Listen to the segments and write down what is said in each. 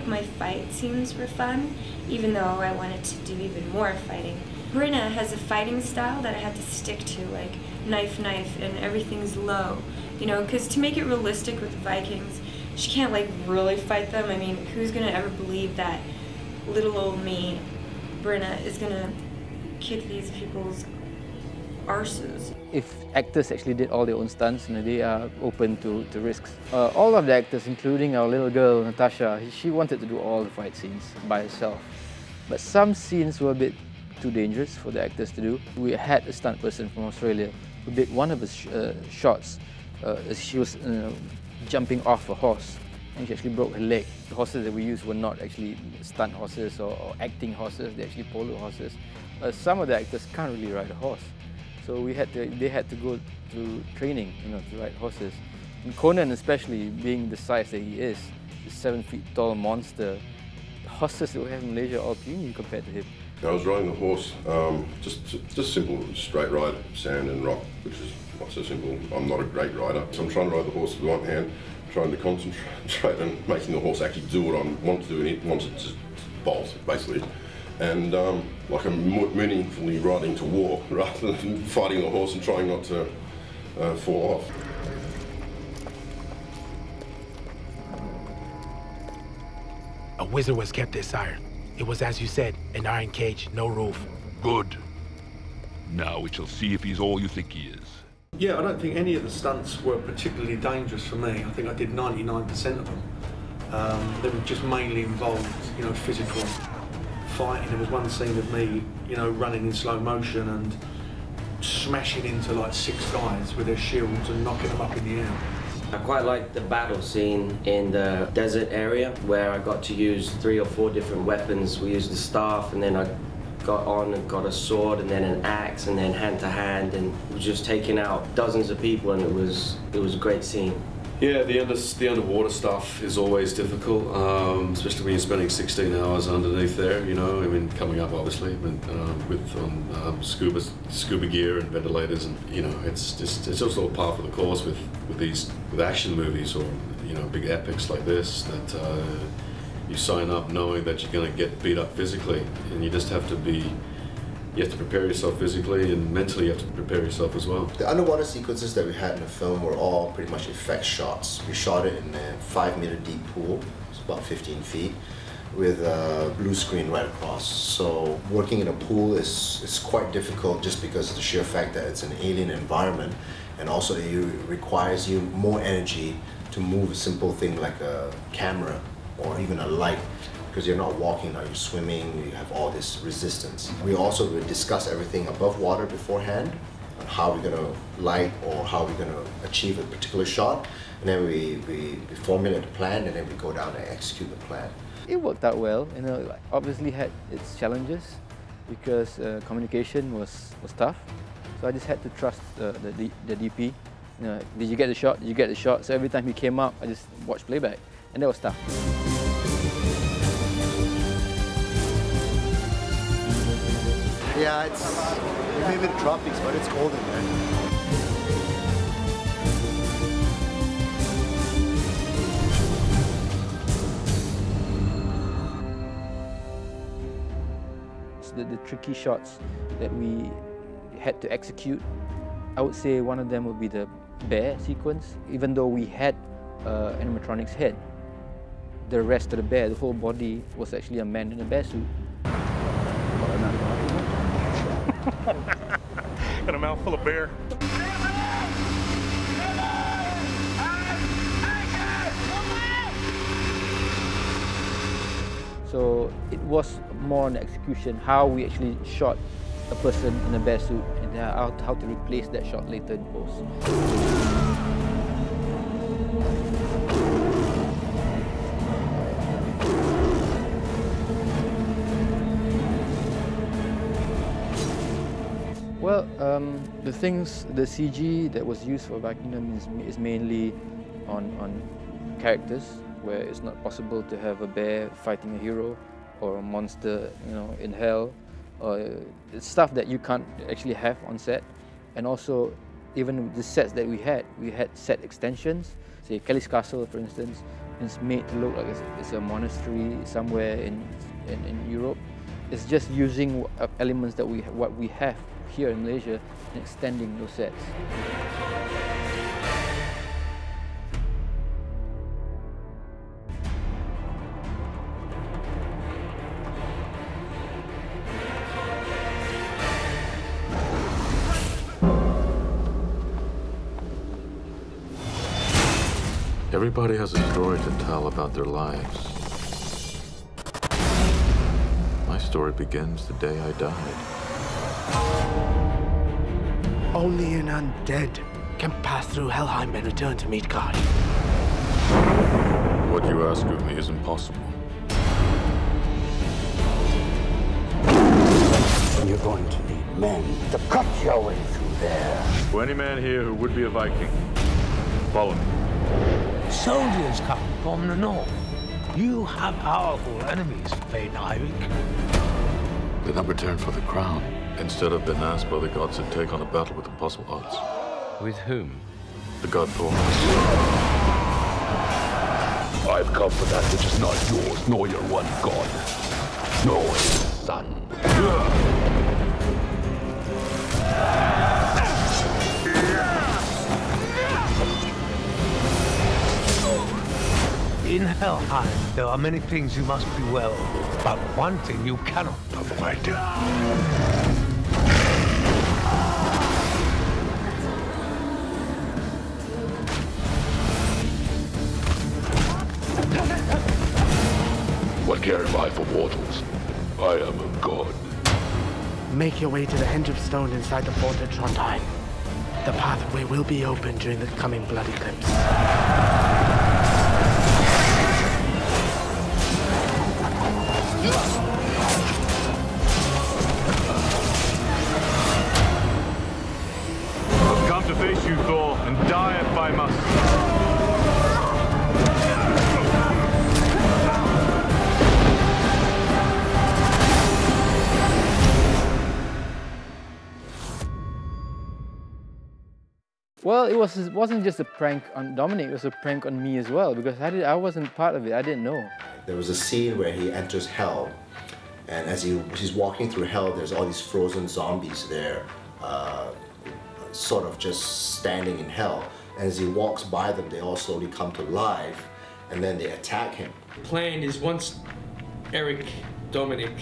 like my fight scenes were fun, even though I wanted to do even more fighting. Brenna has a fighting style that I had to stick to, like knife, and everything's low. You know, because to make it realistic with the Vikings, she can't like really fight them. I mean, who's gonna ever believe that little old me, Brenna, is gonna kick these people's arses? If actors actually did all their own stunts, you know, they are open to risks. All of the actors, including our little girl, Natassia, she wanted to do all the fight scenes by herself. But some scenes were a bit too dangerous for the actors to do. We had a stunt person from Australia who did one of his shots. She was jumping off a horse and she actually broke her leg. The horses that we used were not actually stunt horses or acting horses, they're actually polo horses. Some of the actors can't really ride a horse. So they had to go through training, you know, to ride horses. And Conan, especially being the size that he is, the 7 feet tall monster, the horses that we have in Malaysia are all puny compared to him. I was riding the horse, just simple straight ride, sand and rock, which is not so simple. I'm not a great rider, so I'm trying to ride the horse with one hand, trying to concentrate on making the horse actually do what I want to do, and it wants it to bolt, basically. And like I'm meaningfully riding to war rather than fighting the horse and trying not to fall off. A wizard was kept there, sire. It was, as you said, an iron cage, no roof. Good. Now we shall see if he's all you think he is. Yeah, I don't think any of the stunts were particularly dangerous for me. I think I did 99% of them. They were just mainly involved, you know, physical fighting. There was one scene of me, you know, running in slow motion and smashing into like 6 guys with their shields and knocking them up in the air. I quite liked the battle scene in the desert area where I got to use 3 or 4 different weapons. We used the staff, and then I got on and got a sword, and then an axe, and then hand to hand, and just taking out dozens of people, and it was a great scene. Yeah, the underwater stuff is always difficult, especially when you're spending 16 hours underneath there. You know, I mean, coming up obviously, with scuba gear and ventilators, and you know, it's just all part of the course with action movies or you know big epics like this that you sign up knowing that you're going to get beat up physically, and you just have to be. You have to prepare yourself physically, and mentally you have to prepare yourself as well. The underwater sequences that we had in the film were all pretty much effect shots. We shot it in a 5-meter deep pool, it's about 15 feet, with a blue screen right across. So working in a pool is quite difficult just because of the sheer fact that it's an alien environment, and also it requires you more energy to move a simple thing like a camera or even a light. Because you're not walking now, you're swimming, you have all this resistance. We also would discuss everything above water beforehand, on how we're going to light or how we're going to achieve a particular shot, and then we formulate a plan, and then we go down and execute the plan. It worked out well, you know, obviously had its challenges because communication was tough. So I just had to trust the DP. You know, did you get the shot? Did you get the shot? So every time he came up, I just watched playback, and that was tough. Yeah, we live in the tropics, but it's cold in there. The tricky shots that we had to execute, I would say one of them would be the bear sequence. Even though we had animatronics head, the rest of the bear, the whole body, was actually a man in a bear suit. Got a mouthful of bear. So it was more on execution, how we actually shot a person in a bear suit and how to replace that shot later in post. Well, the CG that was used for Vikingdom is mainly on characters, where it's not possible to have a bear fighting a hero or a monster, you know, in hell, or it's stuff that you can't actually have on set. And also, even the sets that we had set extensions, say Kelly's Castle, for instance, It's made to look like it's a monastery somewhere in Europe. It's just using elements that what we have here in Malaysia and extending those sets. Everybody has a story to tell about their lives. My story begins the day I died. Only an undead can pass through Helheim and return to Midgard. What you ask of me is impossible. You're going to need men to cut your way through there. For any man here who would be a Viking, follow me. Soldiers come from the north. You have powerful enemies, Fain Eirick. Did not return for the crown. Instead, I've been asked by the gods to take on a battle with impossible odds. With whom? The god Thor. I've come for that which is not yours, nor your one god, nor his son. In Helheim, there are many things you must be well, but one thing you cannot avoid. What care I for mortals? I am a god. Make your way to the Henge of Stone inside the fort at Trondheim. The pathway will be open during the coming blood eclipse. I've come to face you, Thor, and die if I must. Well, it wasn't just a prank on Dominic, it was a prank on me as well, because I wasn't part of it, I didn't know. There was a scene where he enters hell, and as he's walking through hell, there's all these frozen zombies there, sort of just standing in hell. And as he walks by them, they all slowly come to life, and then they attack him. The plan is once Eirick, Dominic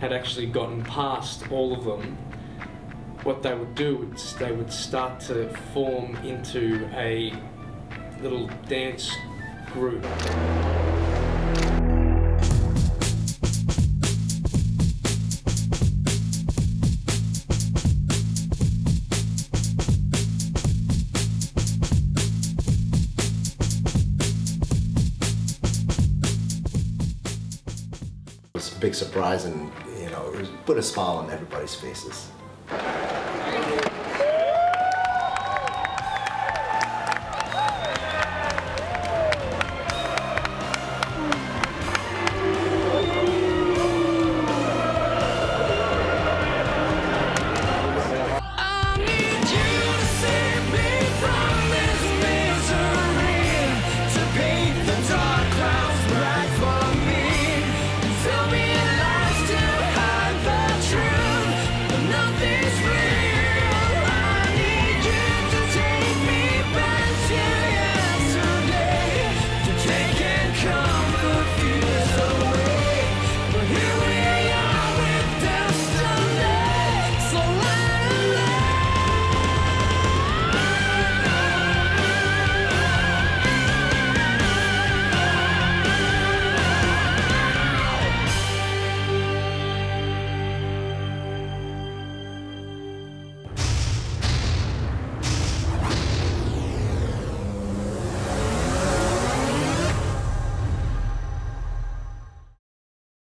had actually gotten past all of them, what they would do is they would start to form into a little dance group. It's a big surprise, and it put a smile on everybody's faces.